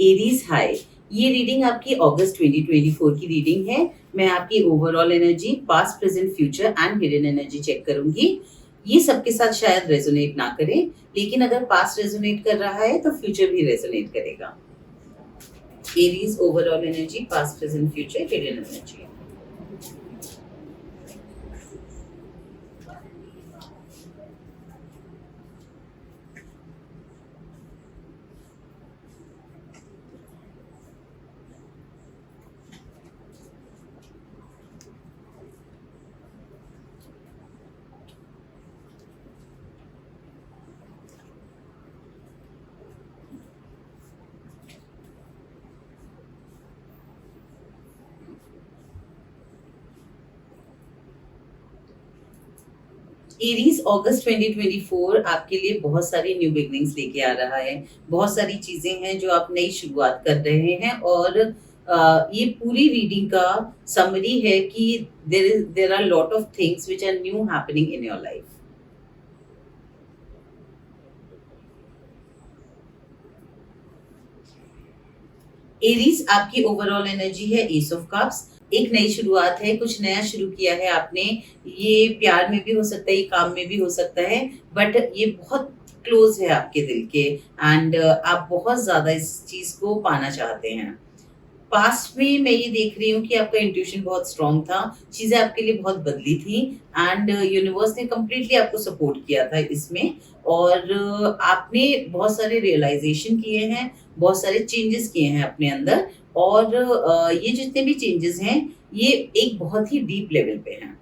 Aries high. ये reading आपकी अगस्त 2024 की रीडिंग है। मैं आपकी overall energy, past, present, future and hidden energy check करूंगी। ये सबके साथ शायद रेजोनेट ना करे, लेकिन अगर पास्ट रेजोनेट कर रहा है तो फ्यूचर भी रेजोनेट करेगा। Aries overall energy, past, present, future, hidden energy. Aries अगस्त 2024 आपके लिए बहुत सारी न्यू बिगनिंग्स लेके आ रहा है। बहुत सारी चीजें हैं जो आप नई शुरुआत कर रहे हैं, और ये पूरी रीडिंग का समरी है कि there are lot of things which are new happening in your life. Aries आपकी ओवरऑल एनर्जी है एस ऑफ कप्स। एक नई शुरुआत है, कुछ नया शुरू किया है आपने। ये प्यार में भी हो सकता है, ये काम में भी हो सकता है, बट ये बहुत क्लोज है आपके दिल के, एंड आप बहुत ज्यादा इस चीज को पाना चाहते हैं। पास्ट में मैं ये देख रही हूँ कि आपका इंट्यूशन बहुत स्ट्रांग था, चीजें आपके लिए बहुत बदली थी, एंड यूनिवर्स ने कम्प्लीटली आपको सपोर्ट किया था इसमें। और आपने बहुत सारे रियलाइजेशन किए हैं, बहुत सारे चेंजेस किए हैं अपने अंदर। और ये जितने भी चेंजेस हैं, ये एक बहुत ही डीप लेवल पे हैं।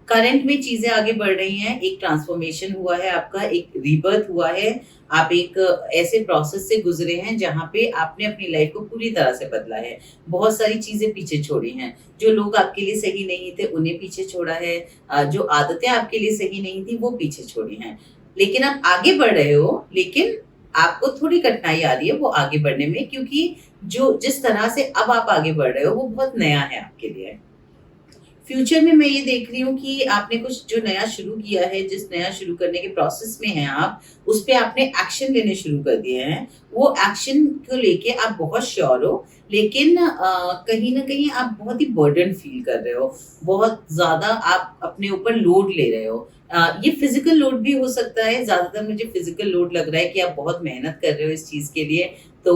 करंट में चीजें आगे बढ़ रही हैं, एक ट्रांसफॉर्मेशन हुआ है आपका, एक रीबर्थ हुआ है। आप एक ऐसे प्रोसेस से गुजरे हैं जहाँ पे आपने अपनी लाइफ को पूरी तरह से बदला है। बहुत सारी चीजें पीछे छोड़ी हैं, जो लोग आपके लिए सही नहीं थे उन्हें पीछे छोड़ा है, जो आदतें आपके लिए सही नहीं थी वो पीछे छोड़ी हैं। लेकिन आप आगे बढ़ रहे हो, लेकिन आपको थोड़ी कठिनाई आ रही है वो आगे बढ़ने में, क्योंकि जो जिस तरह से अब आप आगे बढ़ रहे हो वो बहुत नया है आपके लिए। फ्यूचर में मैं ये देख रही हूँ कि आपने कुछ जो नया शुरू किया है, जिस नया शुरू करने के प्रोसेस में हैं आप, उस पे आपने एक्शन लेने शुरू कर दिए हैं। वो एक्शन को लेके आप बहुत श्योर हो, लेकिन कहीं न कहीं आप बहुत ही बर्डन फील कर रहे हो। बहुत ज़्यादा आप अपने ऊपर लोड ले रहे हो। ये फिज़िकल लोड भी हो सकता है, ज़्यादातर मुझे फिज़िकल लोड लग रहा है कि आप बहुत मेहनत कर रहे हो इस चीज़ के लिए। तो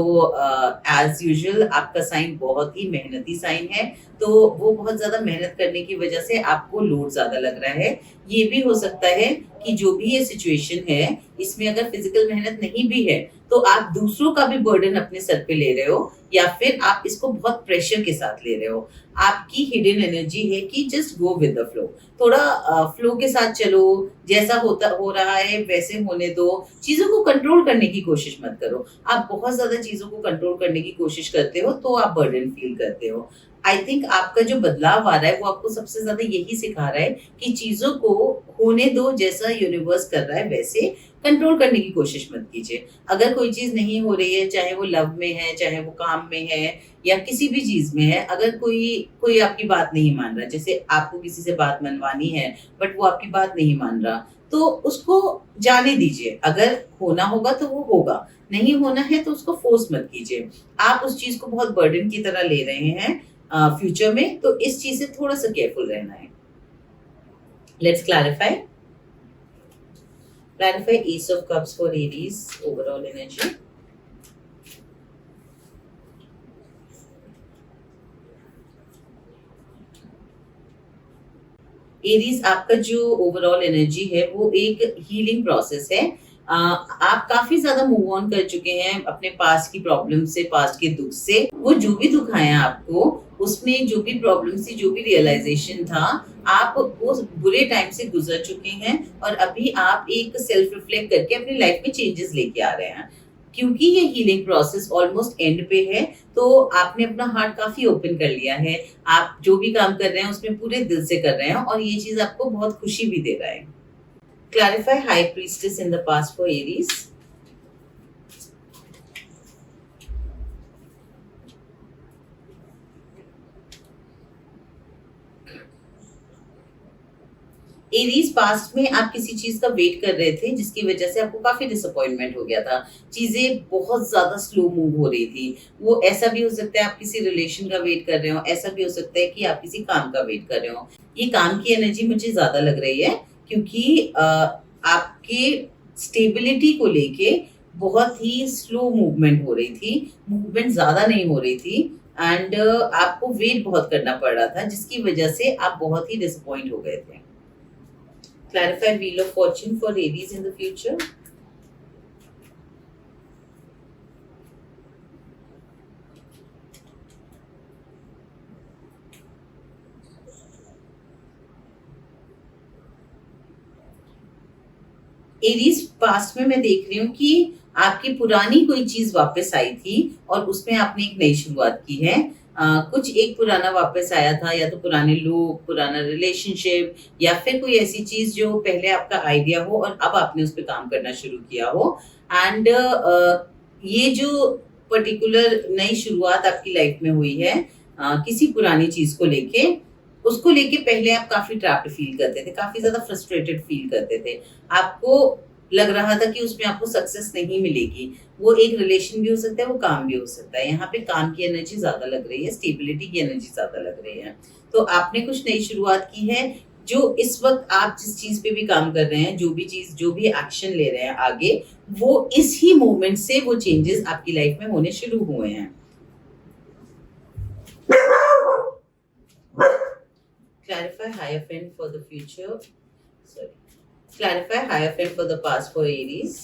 एज़ यूजुअल आपका साइन बहुत ही मेहनती साइन है, तो वो बहुत ज़्यादा मेहनत करने की वजह से आपको लोड ज़्यादा लग रहा है। ये भी हो सकता है कि जो भी ये सिचुएशन है, इसमें अगर फिज़िकल मेहनत नहीं भी है, तो आप दूसरों का भी बर्डन अपने सर पे ले रहे हो, या फिर आप इसको बहुत प्रेशर के साथ ले रहे हो। आपकी हिडन एनर्जी है कि just go with the flow. थोड़ा फ्लो के साथ चलो, जैसा होता हो रहा है वैसे होने दो। चीज़ों को कंट्रोल करने की कोशिश मत करो। आप बहुत ज़्यादा चीज़ों को कंट्रोल करने की कोशिश करते हो, तो आप बर्डन फील करते हो। आई थिंक आपका जो बदलाव आ रहा है वो आपको सबसे ज्यादा यही सिखा रहा है कि चीजों को होने दो, जैसा यूनिवर्स कर रहा है वैसे। कंट्रोल करने की कोशिश मत कीजिए। अगर कोई चीज नहीं हो रही है, चाहे वो लव में है, चाहे वो काम में है, या किसी भी चीज में है, अगर कोई कोई आपकी बात नहीं मान रहा, जैसे आपको किसी से बात मनवानी है बट वो आपकी बात नहीं मान रहा, तो उसको जाने दीजिए। अगर होना होगा तो वो होगा, नहीं होना है तो उसको फोर्स मत कीजिए। आप उस चीज को बहुत बर्डन की तरह ले रहे हैं फ्यूचर में, तो इस चीज से थोड़ा सा केयरफुल रहना है। Let's clarify S of cups for Aries overall energy. Aries आपका जो ओवरऑल एनर्जी है वो एक हीलिंग प्रोसेस है। आप काफी ज्यादा मूव ऑन कर चुके हैं अपने पास्ट की प्रॉब्लम से, पास्ट के दुख से। वो जो भी दुख आया आपको, उसमें जो भी प्रॉब्लम थी, जो भी रियलाइजेशन था, आप उस बुरे टाइम से गुजर चुके हैं, और अभी आप एक सेल्फ रिफ्लेक्ट करके अपनी लाइफ में चेंजेस लेके आ रहे हैं। क्योंकि ये हीलिंग प्रोसेस ऑलमोस्ट एंड पे है, तो आपने अपना हार्ट काफी ओपन कर लिया है। आप जो भी काम कर रहे हैं उसमें पूरे दिल से कर रहे हैं, और ये चीज आपको बहुत खुशी भी दे रहा है। Clarify high priestess in the past for Aries. Aries past में आप किसी चीज़ का वेट कर रहे थे जिसकी वज़ह से आपको काफ़ी डिसअपॉइंटमेंट हो गया था। चीज़ें बहुत ज़्यादा स्लो मूव हो रही थी। वो ऐसा भी हो सकता है आप किसी रिलेशन का वेट कर रहे हो, ऐसा भी हो सकता है कि आप किसी काम का वेट कर रहे हो। ये काम की एनर्जी मुझे ज़्यादा लग रही है क्योंकि आपके स्टेबिलिटी को लेके बहुत ही स्लो मूवमेंट हो रही थी, मूवमेंट ज़्यादा नहीं हो रही थी एंड आपको वेट बहुत करना पड़ रहा था जिसकी वज़ह से आप बहुत ही डिसअपॉइंट हो गए थे। Clarify Wheel of Fortune for Aries in the future. Aries past में मैं देख रही हूँ कि आपकी पुरानी कोई चीज वापस आई थी और उसमें आपने एक नई शुरुआत की है। कुछ एक पुराना वापस आया था या तो पुराने लोग, पुराना रिलेशनशिप या फिर कोई ऐसी चीज जो पहले आपका आइडिया हो और अब आपने उस पर काम करना शुरू किया हो एंड ये जो पर्टिकुलर नई शुरुआत आपकी लाइफ में हुई है किसी पुरानी चीज को लेके, उसको लेके पहले आप काफी ट्रैप्ड फील करते थे, काफी ज्यादा फ्रस्ट्रेटेड फील करते थे। आपको लग रहा था कि उसमें आपको सक्सेस नहीं मिलेगी। वो एक रिलेशन भी हो सकता है, वो काम भी हो सकता है। यहाँ पे काम की एनर्जी ज़्यादा लग रही है, स्टेबिलिटी की एनर्जी ज़्यादा लग रही है। तो आपने कुछ नई शुरुआत की है, जो इस वक़्त आप जिस चीज़ पे भी काम कर रहे हैं, जो भी एक्शन ले रहे हैं आगे, वो इस ही मोमेंट से वो चेंजेस आपकी लाइफ में होने शुरू हुए हैं। Clarify Hierophant for the future. Sorry. Clarify Hierophant for the past for Aries.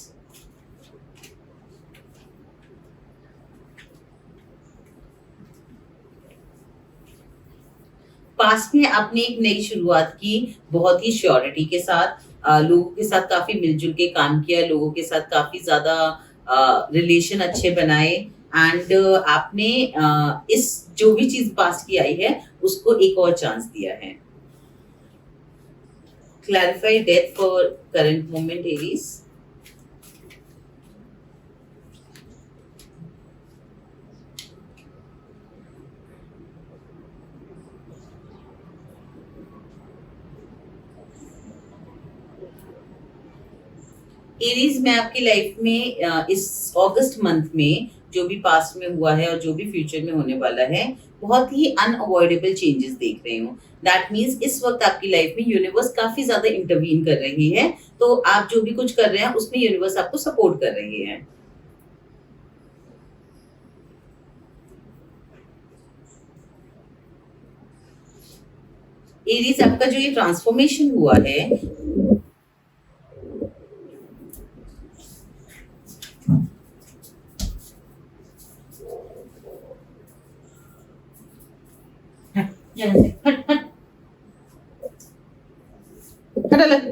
Past में आपने एक नई शुरुआत की बहुत ही श्योरिटी के साथ, लोगों के साथ काफी मिलजुल के काम किया, लोगों के साथ काफी ज्यादा रिलेशन अच्छे बनाए एंड आपने इस जो भी चीज पास्ट की आई है उसको एक और चांस दिया है। Clarify death for current moment Aries. Aries में आपकी लाइफ में इस अगस्त मंथ में जो भी पास्ट में हुआ है और जो भी फ्यूचर में होने वाला है, बहुत ही अनअवॉइडेबल चेंजेस देख रही हूँ। दैट मीन्स इस वक्त आपकी लाइफ में यूनिवर्स काफी ज्यादा इंटरवीन कर रही है, तो आप जो भी कुछ कर रहे हैं उसमें यूनिवर्स आपको सपोर्ट कर रही है। एरीज आपका जो ये ट्रांसफॉर्मेशन हुआ है, हट अलग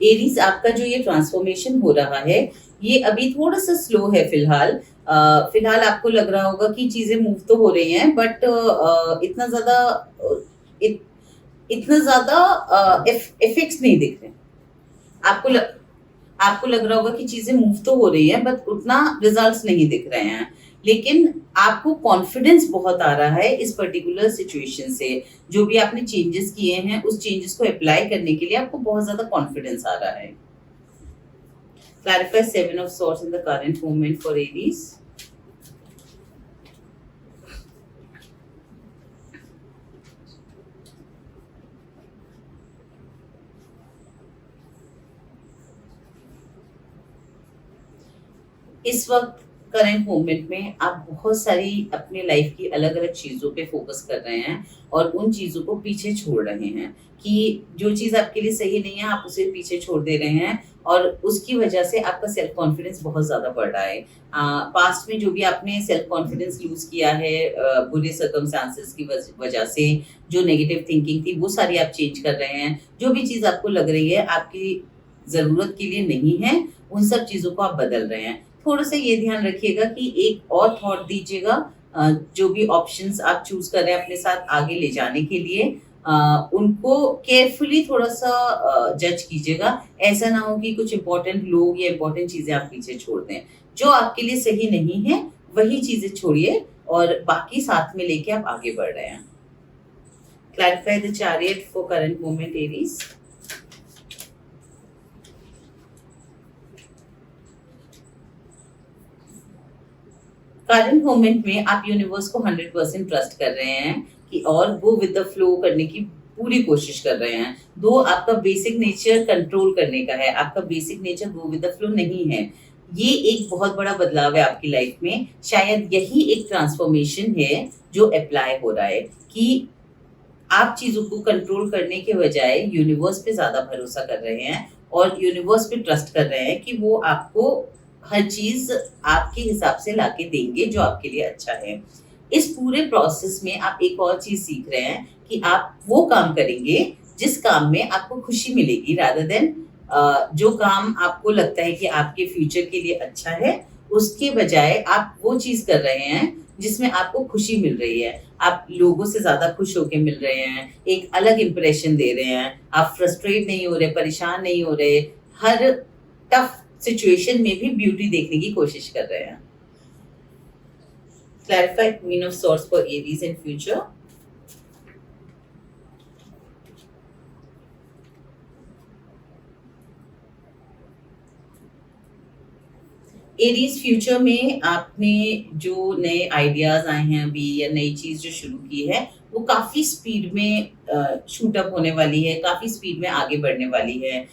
एरीज आपका जो ये ट्रांसफॉर्मेशन हो रहा है, ये अभी थोड़ा सा स्लो है फिलहाल। फिलहाल आपको लग रहा होगा कि चीजें मूव तो हो रही हैं बट इतना ज्यादा इत, इतना ज्यादा इफेक्ट्स नहीं दिख रहे। आपको ल, आपको लग रहा होगा कि चीजें मूव तो हो रही हैं बट उतना रिजल्ट्स नहीं दिख रहे हैं, लेकिन आपको कॉन्फिडेंस बहुत आ रहा है इस पर्टिकुलर सिचुएशन से। जो भी आपने चेंजेस किए हैं उस चेंजेस को अप्लाई करने के लिए आपको बहुत ज्यादा कॉन्फिडेंस आ रहा है। Clarify 7 of Swords in the current moment for Aries. इस वक्त करंट मोमेंट में आप बहुत सारी अपने लाइफ की अलग अलग चीज़ों पे फोकस कर रहे हैं और उन चीज़ों को पीछे छोड़ रहे हैं कि जो चीज़ आपके लिए सही नहीं है आप उसे पीछे छोड़ दे रहे हैं और उसकी वजह से आपका सेल्फ कॉन्फिडेंस बहुत ज़्यादा बढ़ रहा है। पास्ट में जो भी आपने सेल्फ कॉन्फिडेंस लूज़ किया है बुरे सर्कमस्टेंसेस की वजह से, जो नेगेटिव थिंकिंग थी वो सारी आप चेंज कर रहे हैं। जो भी चीज़ आपको लग रही है आपकी ज़रूरत के लिए नहीं है, उन सब चीज़ों को आप बदल रहे हैं। थोड़ा-सा ये ध्यान रखिएगा कि एक और थॉट दीजिएगा जो भी ऑप्शंस आप चूज़ कर रहे हैं अपने साथ आगे ले जाने के लिए उनको केयरफुली थोड़ा-सा जज कीजिएगा। ऐसा ना हो कि कुछ इम्पोर्टेंट लोग या इम्पोर्टेंट चीज़ें आप पीछे छोड़ दें। जो आपके लिए सही नहीं है, वही चीज़ें छोड़िए और बाकी साथ में लेके आप आगे बढ़ रहे हैं। Clarify the chariot for current moment, Aries. Current moment में आप यूनिवर्स को 100% ट्रस्ट कर रहे हैं कि और गो विद द फ्लो करने की पूरी कोशिश कर रहे हैं। दो आपका बेसिक नेचर कंट्रोल करने का है, आपका basic nature go with the flow नहीं है। ये एक बहुत बड़ा बदलाव है आपकी लाइफ में। शायद यही एक ट्रांसफॉर्मेशन है जो अप्लाई हो रहा है कि आप चीज़ों को कंट्रोल करने के बजाय यूनिवर्स पे ज़्यादा भरोसा कर रहे हैं और यूनिवर्स पे ट्रस्ट कर रहे हैं कि वो आपको हर चीज़ आपके हिसाब से लाके देंगे जो आपके लिए अच्छा है। इस पूरे प्रोसेस में आप एक और चीज़ सीख रहे हैं कि आप वो काम करेंगे जिस काम में आपको खुशी मिलेगी रादर देन जो काम आपको लगता है कि आपके फ्यूचर के लिए अच्छा है, उसके बजाय आप वो चीज़ कर रहे हैं जिसमें आपको खुशी मिल रही है। आप लोगों से ज़्यादा खुश होके मिल रहे हैं, एक अलग इंप्रेशन दे रहे हैं, आप फ्रस्ट्रेट नहीं हो रहे, परेशान नहीं हो रहे, हर टफ सिचुएशन में भी ब्यूटी देखने की कोशिश कर रहे हैं। Clarify Queen of Swords for Aries in future. Aries future में आपने जो नए आइडियाज आए हैं अभी या नई चीज जो शुरू की है वो काफी स्पीड में शूट अप होने वाली है, काफी स्पीड में आगे बढ़ने वाली है।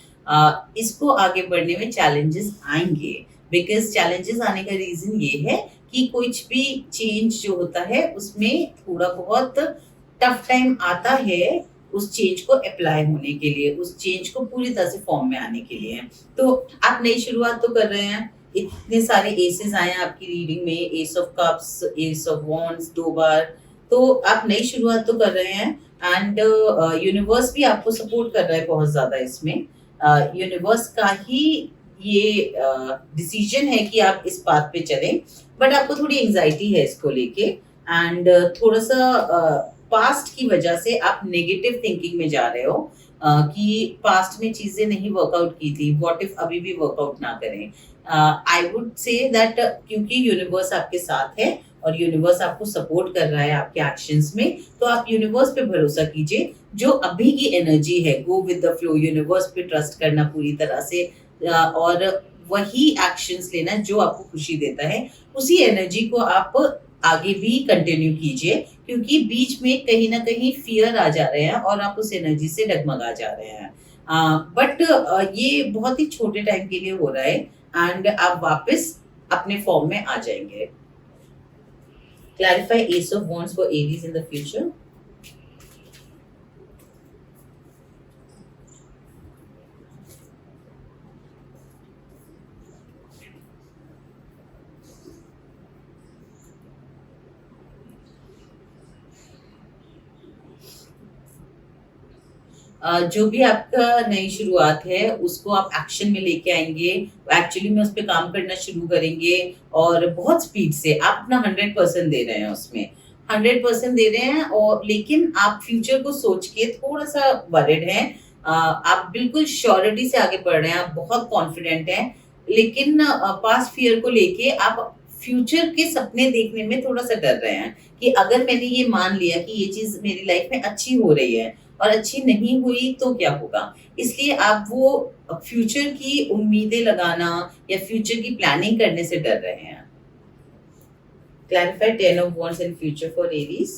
इसको आगे बढ़ने में चैलेंजेस आएंगे बिकॉज चैलेंजेस आने का रीजन ये है कि कुछ भी चेंज जो होता है उसमें थोड़ा बहुत टफ टाइम आता है उस चेंज को अप्लाई होने के लिए, उस चेंज को पूरी तरह से फॉर्म में आने के लिए। तो आप नई शुरुआत तो कर रहे हैं, इतने सारे एसेस आए हैं आपकी रीडिंग में, S of cups, S of wands 2 बार, तो आप नई शुरुआत तो कर रहे हैं एंड यूनिवर्स भी आपको सपोर्ट कर रहा है बहुत ज्यादा इसमें। यूनिवर्स का ही ये डिसीजन है कि आप इस बात पे चलें, बट आपको थोड़ी एंजाइटी है इसको लेके एंड थोड़ा सा पास्ट की वजह से आप नेगेटिव थिंकिंग में जा रहे हो कि पास्ट में चीजें नहीं वर्कआउट की थी, व्हाट इफ अभी भी वर्कआउट ना करें। आई वुड से दैट क्योंकि यूनिवर्स आपके साथ है और यूनिवर्स आपको सपोर्ट कर रहा है आपके एक्शंस में, तो आप यूनिवर्स पे भरोसा कीजिए। जो अभी की एनर्जी है, go with the flow, universe पे ट्रस्ट करना पूरी तरह से और वही एक्शंस लेना जो आपको खुशी देता है, उसी एनर्जी को आप आगे भी कंटिन्यू कीजिए क्योंकि बीच में कहीं ना कहीं फियर आ जा रहे हैं और आप उस एनर्जी से डगमगा जा रहे हैं। बट ये बहुत ही छोटे टाइम के लिए हो रहा है एंड आप वापस अपने फॉर्म में आ जाएंगे। Clarify Ace of Wands for Aries in the future. जो भी आपका नई शुरुआत है उसको आप एक्शन में लेके आएंगे, एक्चुअली में उस पर काम करना शुरू करेंगे और बहुत स्पीड से आप अपना 100% दे रहे हैं उसमें, 100% दे रहे हैं। और लेकिन आप फ्यूचर को सोच के थोड़ा सा वरिड हैं, आप बिल्कुल श्योरिटी से आगे बढ़ रहे हैं, आप बहुत कॉन्फिडेंट हैं, लेकिन पास्ट फियर को लेके आप फ्यूचर के सपने देखने में थोड़ा सा डर रहे हैं कि अगर मैंने ये मान लिया कि ये चीज मेरी लाइफ में अच्छी हो रही है और अच्छी नहीं हुई तो क्या होगा, इसलिए आप वो फ्यूचर की उम्मीदें लगाना या फ्यूचर की प्लानिंग करने से डर रहे हैं। Clarify 10 of Wands in future for Aries.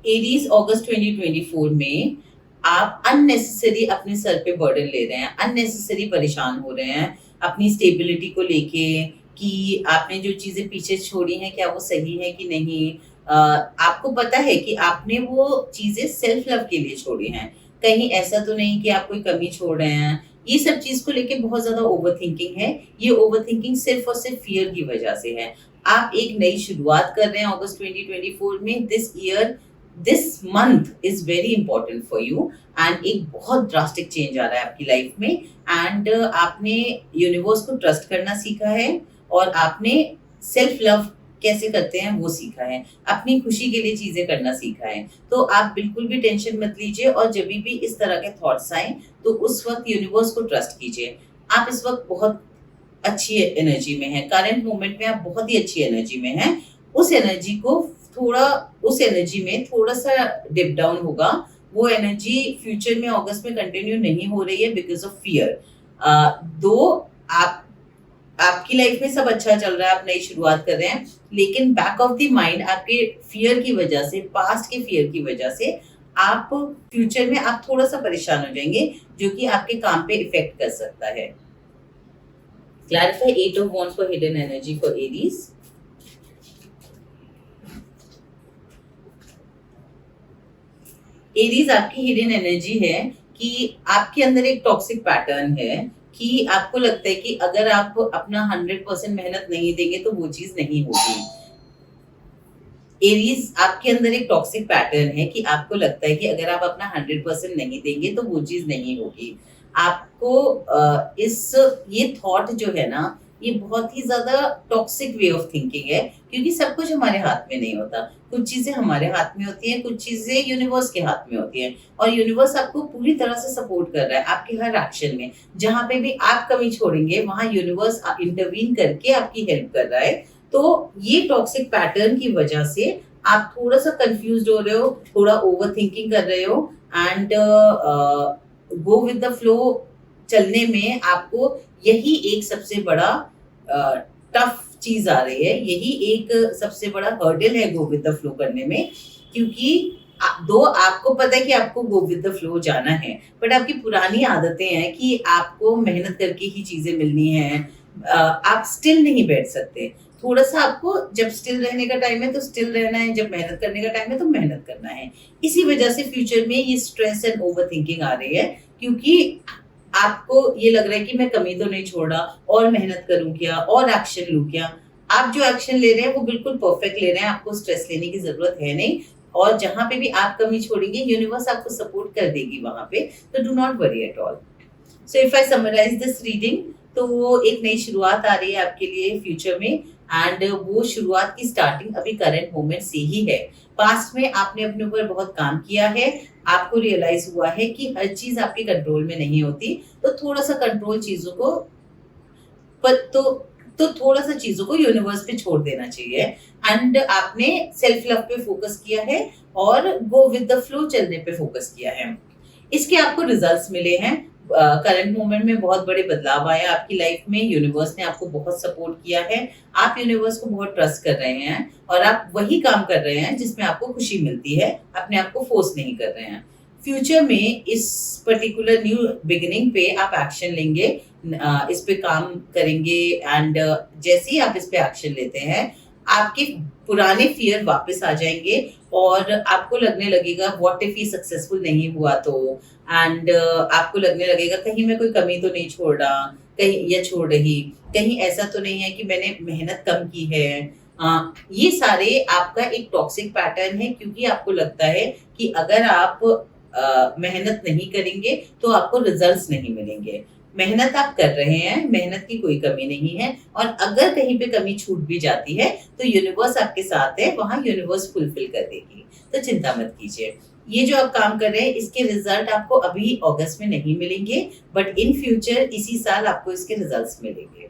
Aries अगस्त 2024 में आप अननेसेसरी अपने सर पे बर्डन ले रहे हैं, अननेसेसरी परेशान हो रहे हैं अपनी स्टेबिलिटी को लेके, कि आपने जो चीज़ें पीछे छोड़ी हैं क्या वो सही है कि नहीं। आपको पता है कि आपने वो चीज़ें सेल्फ लव के लिए छोड़ी हैं। कहीं ऐसा तो नहीं कि आप कोई कमी छोड़ रहे हैं। ये सब चीज़ को लेके बहुत ज़्यादा ओवरथिंकिंग है। ये ओवरथिंकिंग सिर्फ़ और सिर्फ़ फ़ियर की वज़ह से है। आप एक नई शुरुआत कर रहे हैं अगस्त 2024 में। This month is very important for you and एक बहुत ड्रास्टिक चेंज आ रहा है आपकी लाइफ़ में एंड आपने यूनिवर्स को ट्रस्ट करना सीखा है और आपने सेल्फ लव कैसे करते हैं वो सीखा है। अपनी खुशी के लिए चीज़ें करना सीखा है। तो आप बिल्कुल भी टेंशन मत लीजिए और जभी भी इस तरह के थॉट्स आएँ तो उस वक़्त यूनिवर्स को ट्रस्ट कीजिए। आप इस वक़्त बहुत अच्छी एनर्जी में हैं, करंट मोमेंट में आप बहुत ही अच्छी एनर्जी में हैं। उस एनर्जी को थोड़ा उस एनर्जी में थोड़ा-सा डिप डाउन होगा। वो एनर्जी फ्यूचर में अगस्त में कंटिन्यू नहीं हो रही है बिकॉज़ ऑफ फ़ियर। दो आप आपकी लाइफ में सब अच्छा चल रहा है, आप नई शुरुआत कर रहे हैं, लेकिन बैक ऑफ द माइंड आपके फ़ियर की वजह से, पास्ट के फ़ियर की वजह से आप फ्यूचर में आप थोड़ा-सा परेशान हो जाएँगे, जो कि आपके काम पे इफ़ेक्ट कर सकता है। Clarify 8 of Wands for hidden energy for Aries. Aries आपकी हिडन एनर्जी है कि आपके अंदर एक टॉक्सिक पैटर्न है कि आपको लगता है कि अगर आप अपना 100% मेहनत नहीं देंगे तो वो चीज नहीं होगी। एरीज आपके अंदर एक टॉक्सिक पैटर्न है कि आपको लगता है कि अगर आप अपना 100% नहीं देंगे तो वो चीज नहीं होगी। आपको इस ये थॉट जो है ना, ये बहुत ही ज्यादा टॉक्सिक वे ऑफ थिंकिंग है क्योंकि सब कुछ हमारे हाथ में नहीं होता। कुछ चीजें हमारे हाथ में होती हैं, कुछ चीजें यूनिवर्स के हाथ में होती हैं और यूनिवर्स आपको पूरी तरह से सपोर्ट कर रहा है आपके हर एक्शन में। जहां पे भी आप कमी छोड़ेंगे वहां यूनिवर्स इंटरवीन करके आपकी हेल्प कर रहा है। तो ये टॉक्सिक पैटर्न की वजह से आप थोड़ा सा कंफ्यूज हो रहे हो, थोड़ा ओवर थिंकिंग कर रहे हो and go with the flow चलने में आपको यही एक सबसे बड़ा टफ चीज आ रही है। यही एक सबसे बड़ा हर्डल है गो विद द फ्लो करने में क्योंकि दो आपको पता है कि आपको गो विद द फ्लो जाना है, बट आपकी पुरानी आदतें हैं कि आपको मेहनत करके ही चीजें मिलनी है। आप स्टिल नहीं बैठ सकते। थोड़ा सा आपको जब स्टिल रहने का टाइम है तो स्टिल रहना है, जब मेहनत करने का टाइम है तो मेहनत करना है। इसी वजह से फ्यूचर में ये स्ट्रेस एंड ओवर थिंकिंग आ रही है क्योंकि आपको ये लग रहा है कि मैं कमी तो नहीं छोड़ रहा और मेहनत करूं क्या और एक्शन लूं क्या। आप जो एक्शन ले रहे हैं वो बिल्कुल परफेक्ट ले रहे हैं, आपको स्ट्रेस लेने की जरूरत है नहीं। और जहां पे भी आप कमी छोड़ेंगे यूनिवर्स आपको सपोर्ट कर देगी वहां पे, तो do not worry at all. So if I summarise this reading, तो वो एक नई शुरुआत आ रही है आपके लिए फ्यूचर में एंड वो शुरुआत की स्टार्टिंग अभी करंट मोमेंट से ही है। पास्ट में आपने अपने ऊपर बहुत काम किया है, आपको रियलाइज हुआ है कि हर चीज आपके कंट्रोल में नहीं होती, तो थोड़ा सा कंट्रोल चीजों को पर तो थोड़ा सा चीजों को यूनिवर्स पे छोड़ देना चाहिए एंड आपने सेल्फ लव पे फोकस किया है और गो विद द फ्लो चलने पे फोकस किया है। इसके आपको रिजल्ट्स मिले हैं। करंट मोमेंट में बहुत बड़े बदलाव आए आपकी लाइफ में। यूनिवर्स ने आपको बहुत सपोर्ट किया है, आप यूनिवर्स को बहुत ट्रस्ट कर रहे हैं और आप वही काम कर रहे हैं जिसमें आपको खुशी मिलती है, अपने आप को फोर्स नहीं कर रहे हैं। फ्यूचर में इस पर्टिकुलर न्यू बिगिनिंग पे आप एक्शन लेंगे, इस पे काम करेंगे एंड जैसे ही आप इस पे एक्शन लेते हैं आपके पुराने फियर वापस आ जाएंगे और आपको लगने लगेगा व्हाट इफ ये सक्सेसफुल नहीं हुआ तो, एंड आपको लगने लगेगा कहीं मैं कोई कमी तो नहीं छोड़ रहा, कहीं या छोड़ रही, कहीं ऐसा तो नहीं है कि मैंने मेहनत कम की है। ये सारे आपका एक टॉक्सिक पैटर्न है क्योंकि आपको लगता है कि अगर आप मेहनत नहीं करेंगे तो आपको रिजल्ट्स नहीं मिलेंगे। मेहनत आप कर रहे हैं, मेहनत की कोई कमी नहीं है और अगर कहीं पे कमी छूट भी जाती है तो यूनिवर्स आपके साथ है, वहां यूनिवर्स फुलफिल कर देगी, तो चिंता मत कीजिए। ये जो आप काम कर रहे हैं इसके रिजल्ट आपको अभी अगस्त में नहीं मिलेंगे, बट इन फ्यूचर इसी साल आपको इसके रिजल्ट्स मिलेंगे।